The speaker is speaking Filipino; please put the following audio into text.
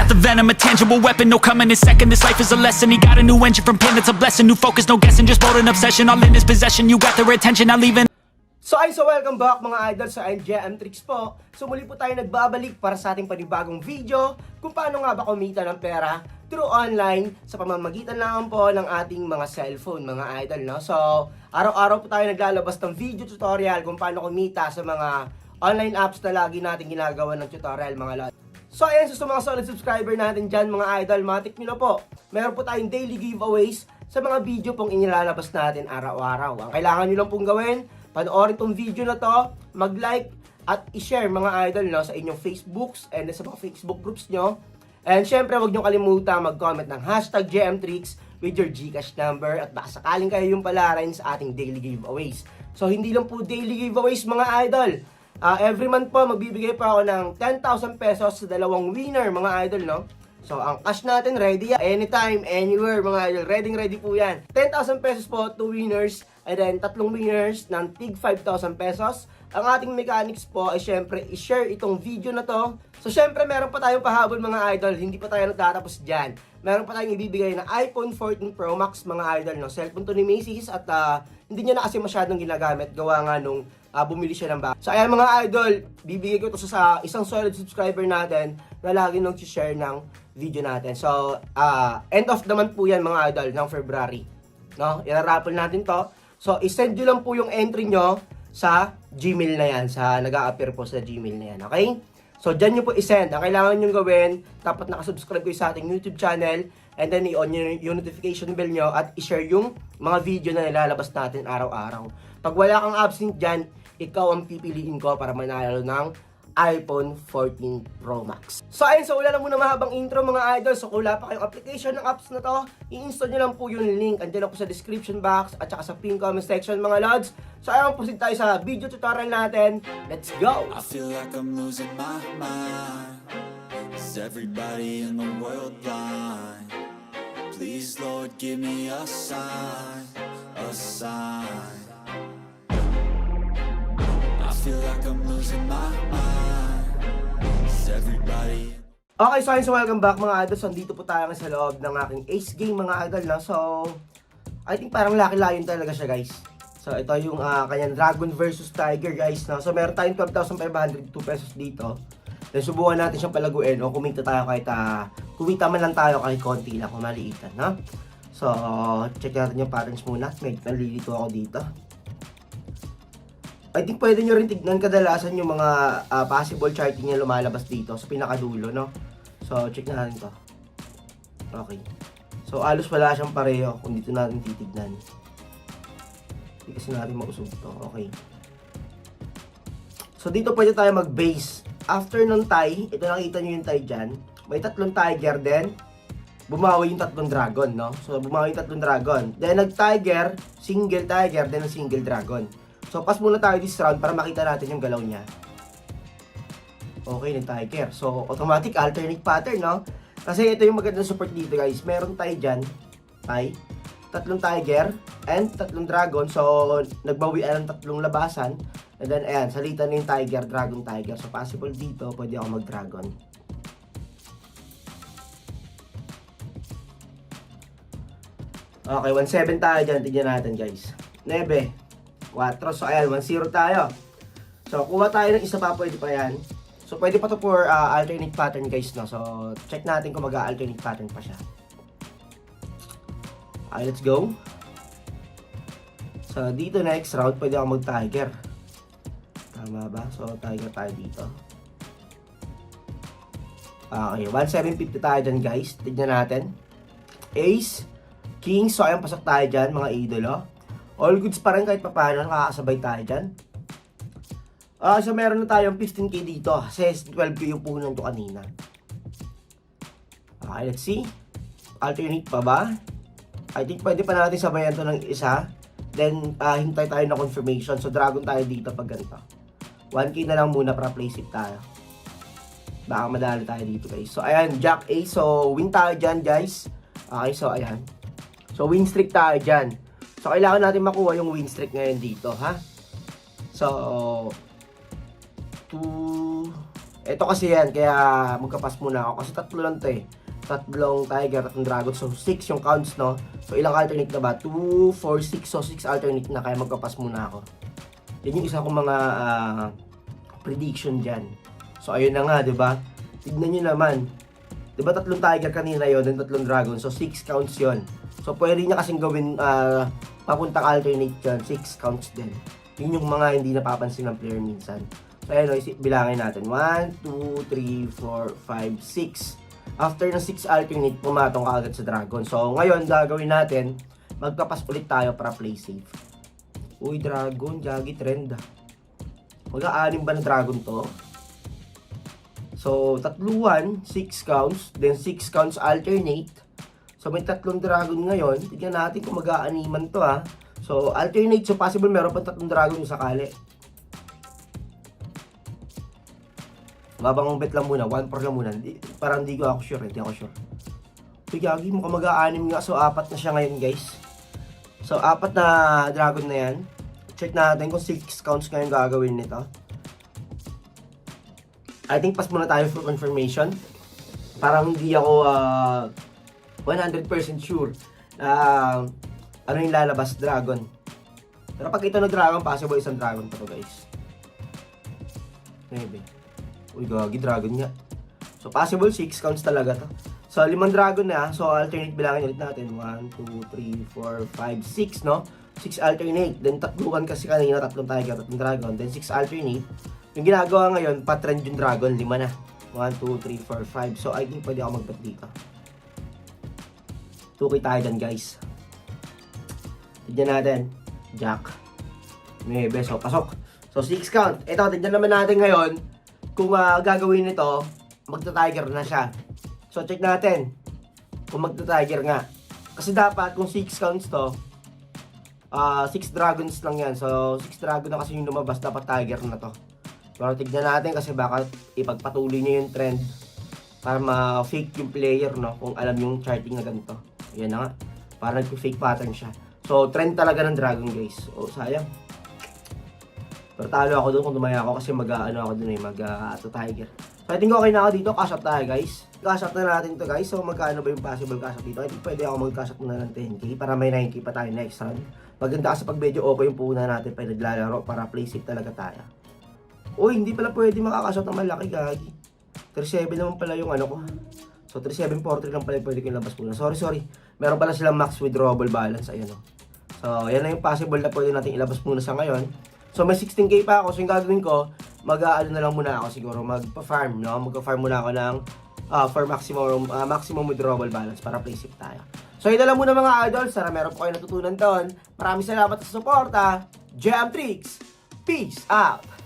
got the venom, a tangible weapon, no coming in second. This life is a lesson. He got a new engine from pain, it's a blessing. New focus, no guessing, just bold and obsession. All in his possession, you got their attention, not leaving. So welcome back mga idol sa GM Tricks po. So muli po tayo nagbabalik para sa ating panibagong video kung paano nga ba kumita ng pera through online sa pamamagitan lang po ng ating mga cellphone mga idol, no? So araw-araw po tayo naglalabas ng video tutorial kung paano kumita sa mga online apps na lagi natin ginagawa ng tutorial mga lord. So ayan, sa mga solid subscriber natin dyan mga idol, matik nyo na po. Meron po tayong daily giveaways sa mga video pong inilalabas natin araw-araw. Ang kailangan nyo lang pong gawin, panoorin tong video na to, mag-like at i-share mga idol, no, sa inyong Facebooks and sa mga Facebook groups nyo. And syempre, huwag nyo kalimutan mag-comment ng hashtag GMTricks with your GCash number at baka sakaling kayo yung palarin sa ating daily giveaways. So hindi lang po daily giveaways mga idol. Every month po magbibigay pa ako ng 10,000 pesos sa dalawang winner mga idol, no? So ang cash natin ready anytime, anywhere mga idol. Ready po yan. 10,000 pesos po, 2 winners. And then, 3 winners ng tig 5,000 pesos. Ang ating mechanics po ay syempre, i-share itong video na to. So, syempre, meron pa tayong pahabol mga idol. Hindi pa tayo nagtatapos dyan. Meron pa tayong ibibigay na iPhone 14 Pro Max mga idol, no? Cellphone to ni Macy's at hindi niya na kasi masyadong ginagamit. Gawa nga nung bumili siya ng bago. So, ayan mga idol, bibigay ko to sa isang solid subscriber natin na lagi nung share ng video natin. So, end of the month po yan mga idol ng February. No? I-raffle natin to. So, isend nyo lang po yung entry nyo sa Gmail na yan. Sa nag-a-appear po sa Gmail na yan. Okay? So, dyan nyo po isend. Ang kailangan nyo gawin, dapat nakasubscribe kayo sa ating YouTube channel. And then, i-on yung notification bell nyo at i-share yung mga video na nilalabas natin araw-araw. Pag wala kang absent dyan, ikaw ang pipiliin ko para manalo ng iPhone 14 Pro Max. So ayun, so wala na muna mahabang intro mga idol. So kung wala pa kayong application ng apps na to, i-install nyo lang po yung link. Andiyan lang po sa description box at saka sa pin comment section mga lods. So ayun, proceed tayo sa video tutorial natin. Let's go! I feel like I'm losing my mind. Is everybody in the world blind? Please Lord give me a sign, a sign. I feel like I'm losing my mind. Is everybody... Okay, so welcome back mga idol. So dito po tayo sa loob ng aking Ace Game mga idol, no? So I think parang laki-layon talaga siya guys. So ito yung kanyang Dragon versus Tiger guys, no? So meron tayong 12,502 pesos dito. Then subukan natin siyang palaguin o kumita tayo kahit kumita man lang tayo kahit konti lang kung maliitan, no? So check natin yung patterns muna. Medyo nalilito ako dito. I think pwede nyo rin tignan kadalasan yung mga possible charting na lumalabas dito sa pinakadulo, no? So, check na natin to. Okay. So, alos wala siyang pareho kung dito natin titignan. Hindi kasi natin mausog to. Okay. So, dito pwede tayo mag-base. After ng tie, ito nakita nyo yung tie dyan. May 3 tiger din. Bumawi yung 3 dragon, no? So, bumawi yung 3 dragon. Then, nag-tiger, single tiger, then single dragon. So, pass muna tayo this round para makita natin yung galaw niya. Okay, nag-tiger. So, automatic alternate pattern, no? Kasi ito yung magandang support dito, guys. Meron tayo dyan. Tie. 3 tiger and 3 dragon. So, nagbawian ng 3 labasan. And then, ayan, salitan na yung tiger, dragon, tiger. So, possible dito, pwede ako mag-dragon. Okay, 1-7 tayo dyan. Tignan natin, guys. 9. 4. So, ayan, 1-0 tayo. So, kuha tayo ng isa pa, pwede pa yan. So, pwede pa to for alternate pattern, guys, no? So, check natin kung mag-alternate pattern pa siya. Okay, let's go. So, dito next round, pwede ako mag-tiger. Tama ba? So, tiger tayo dito. Okay, 1-7-50 tayo dyan, guys. Tignan natin. Ace, King. So, ayan, pasok tayo dyan, mga idolo. All goods pa rin kahit pa paano, nakakasabay tayo dyan. So meron na tayong 15k dito. Kasi 12k yung puhunan to kanina. Okay, let's see. Alternate pa ba? I think pwede pa natin sabayan to ng isa. Then, hintay tayo na confirmation. So, dragon tayo dito pag ganito. 1k na lang muna para place it tayo. Baka madali tayo dito guys. So, ayan, Jack A. So, win tayo dyan guys. Okay, so ayan. So, win streak tayo dyan. So, kailangan natin makuha yung win streak ngayon dito, ha? So, 2, Ito kasi yan, kaya magkapas muna ako. Kasi tatlo lang to eh. Tatlong tiger, tatlong dragon. So, 6 yung counts, no? So, ilang alternate na ba? 2, 4, 6. So, 6 alternate na, kaya magkapas muna ako. Yan yung isa kong mga prediction dyan. So, ayun na nga, di ba? Tignan nyo naman. Di ba tatlong tiger kanina yon, then tatlong dragon. So, 6 counts yon. So, pwede niya kasing gawin papuntang alternate yan. 6 counts din. Yun yung mga hindi napapansin ng player minsan. So, ayun, bilangin natin. 1, 2, 3, 4, 5, 6. After ng 6 alternate, pumatong ka agad sa dragon. So, ngayon, gagawin natin, magpapas ulit tayo para play safe. Uy, dragon, gagi trend ah. Mag-aanim ba na dragon to? So, tatluan, 6 counts, then 6 counts alternate. So, may tatlong dragon ngayon. Tignan natin kung mag-aaniman to ah. So, alternate, so possible meron pa tatlong dragon yung sakali. Babang bet lang muna, 1-4 lang muna. Parang hindi ako sure, hindi ako sure. Uy, gagi, mukhang mag-aanim nga. So, 4 na siya ngayon, guys. So, 4 na dragon na yan. Check natin kung 6 counts ngayon gagawin nito. I think pas muna tayo for confirmation. Parang hindi ako 100% sure ano yung lalabas, dragon. Pero pag ito na dragon, possible isang dragon pa to, guys. Maybe. Uy, gagi, dragon nga. So, possible 6 counts talaga to. So, 5 dragon na. So, alternate bilangin ulit natin. 1, 2, 3, 4, 5, 6, no? 6 alternate. Then, tatlukan kasi kanina, tatlong tiger, tatlong dragon. Then, 6 alternate. Yung ginagawa ngayon, patrend yung dragon, 5 na. 1, 2, 3, 4, 5. So, I think pwede ako mag-bet dito. 2K tayo dyan, guys. Tignan natin. Jack. 9. So, pasok. So, 6 count. Ito, tignan naman natin ngayon kung gagawin nito, magta-tiger na siya. So, check natin kung magta-tiger nga. Kasi dapat, kung 6 counts to, 6 dragons lang yan. So, 6 dragon na kasi yung lumabas, dapat tiger na to. Pero tignan natin kasi baka ipagpatuloy niya yung trend para ma-fake yung player, no? Kung alam yung charting na ganito. Ayan na nga. Para nag-fake pattern siya. So, trend talaga ng dragon, guys. O, sayang. Pero talo ako doon kung tumaya ako kasi ako doon eh, mag-tiger. So, I think okay na ako dito. Cash out tayo, guys. Cash out na natin to, guys. So, magkano ba yung possible cash out dito? I think pwede ako mag-cash out muna ng 10k para may 9k pa tayo next round. Maganda kasi pag medyo okay yung puhunan natin pa naglalaro para play safe talaga tayo. Uy, hindi pala pwede makakash out ng malaki, gagi. 37 naman pala yung ano ko. So, 3743 lang pala pwede ko ilabas muna. Sorry. Meron pala silang max withdrawable balance. Ayan o. So, yan na yung possible na pwede natin ilabas muna sa ngayon. So, may 16k pa ako. So, yung gagawin ko, mag-aano na lang muna ako siguro. Magpa-farm, no? Magpa-farm muna ako ng for maximum withdrawable balance para play safe tayo. So, yun na lang muna mga idols. Sana meron po kayo natutunan doon. Maraming salamat sa suporta. Jam Tricks. Peace out!